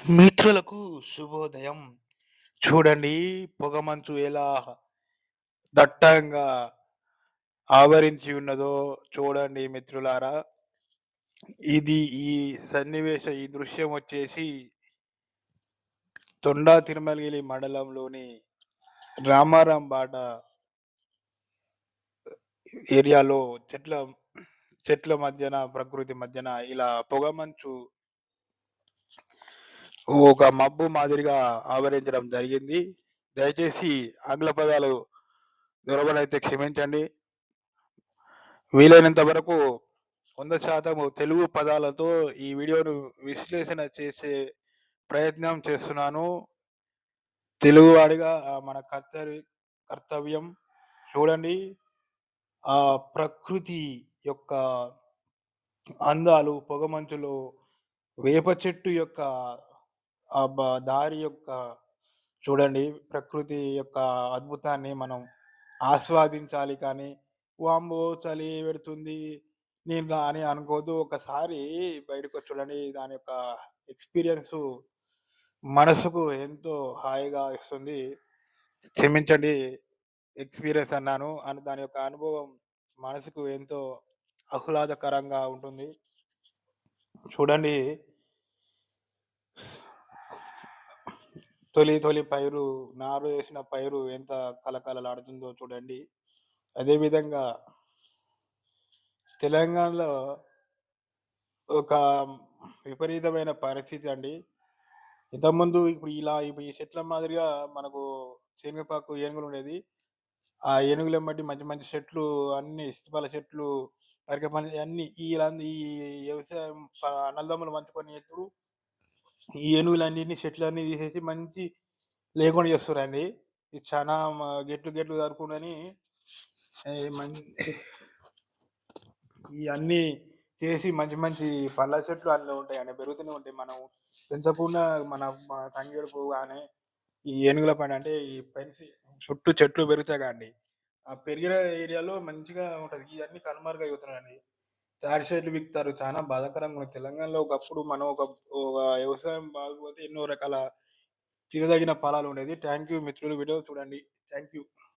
మిత్రులకు శుభోదయం. చూడండి, పొగమంచు ఎలా దట్టంగా ఆవరించి ఉన్నదో చూడండి మిత్రులారా. ఇది ఈ ఈ దృశ్యం వచ్చేసి తొండా తిరుమలగిరి మండలంలోని రామారాంబాట ఏరియాలో చెట్ల చెట్ల మధ్యన, ప్రకృతి మధ్యన ఇలా పొగమంచు ఒక మబ్బు మాదిరిగా ఆవరించడం జరిగింది. దయచేసి ఆంగ్ల పదాలు దొరబడైతే క్షమించండి. వీలైనంత వరకు 100% తెలుగు పదాలతో ఈ వీడియోను విశ్లేషణ చేసే ప్రయత్నం చేస్తున్నాను. తెలుగువాడిగా మన కర్తవ్యం. చూడండి, ఆ ప్రకృతి యొక్క అందాలు పొగమంచులో వేప చెట్టు యొక్క దారి యొక్క చూడండి, ప్రకృతి యొక్క అద్భుతాన్ని మనం ఆస్వాదించాలి. కానీ వామ్మో చలి పెడుతుంది నేను అని అనుకోవద్దు. ఒకసారి బయటకు వచ్చి చూడండి, దాని యొక్క ఎక్స్పీరియన్స్ మనసుకు ఎంతో హాయిగా ఇస్తుంది. క్షమించండి, ఎక్స్పీరియన్స్ అన్నాను. అని దాని యొక్క అనుభవం మనసుకు ఎంతో ఆహ్లాదకరంగా ఉంటుంది. చూడండి, తొలి తొలి పైరు, నారు వేసిన పైరు ఎంత కలకలలాడుతుందో చూడండి. అదేవిధంగా తెలంగాణలో ఒక విపరీతమైన పరిస్థితి అండి. ఇంతకుముందు ఇప్పుడు ఈ చెట్ల మాదిరిగా మనకు శనగపాకు ఏనుగులు ఉండేది. ఆ ఏనుగులెంబటి మంచి మంచి చెట్లు, అన్ని సీతాఫల చెట్లు, అరటిపండ్లు అన్ని ఈ వ్యవసాయం అన్నదమ్ములు పంచుకొని చేత్తురు. ఈ ఏనుగులన్నిటిని చెట్లన్నీ తీసేసి మంచి లేకుండా చేస్తురండి. ఇది చాలా గెట్లు గెట్లు జరుపుకుంటని ఇవన్నీ చేసి మంచి మంచి పళ్ళ చెట్లు అందులో ఉంటాయండి, పెరుగుతూనే ఉంటాయి. మనం పెంచకుండా మన తంగేడు పువ్వు కానీ ఈ ఏనుగుల పైన అంటే ఈ పెంచి చుట్టూ చెట్లు పెరుగుతాయి కానీ ఆ పెరిగిన ఏరియాలో మంచిగా ఉంటుంది. ఇవన్నీ కనుమరుగైపోతున్నాయండి. తాడి చెట్లు విక్తారు, చాలా బాధాకరంగా ఉంది. తెలంగాణలో ఒకప్పుడు మనం ఒక వ్యవసాయం బాగుపోతే ఎన్నో రకాల తినదగిన ఫలాలు ఉండేది. థ్యాంక్ యూ మిత్రులు, వీడియో చూడండి. Thank you.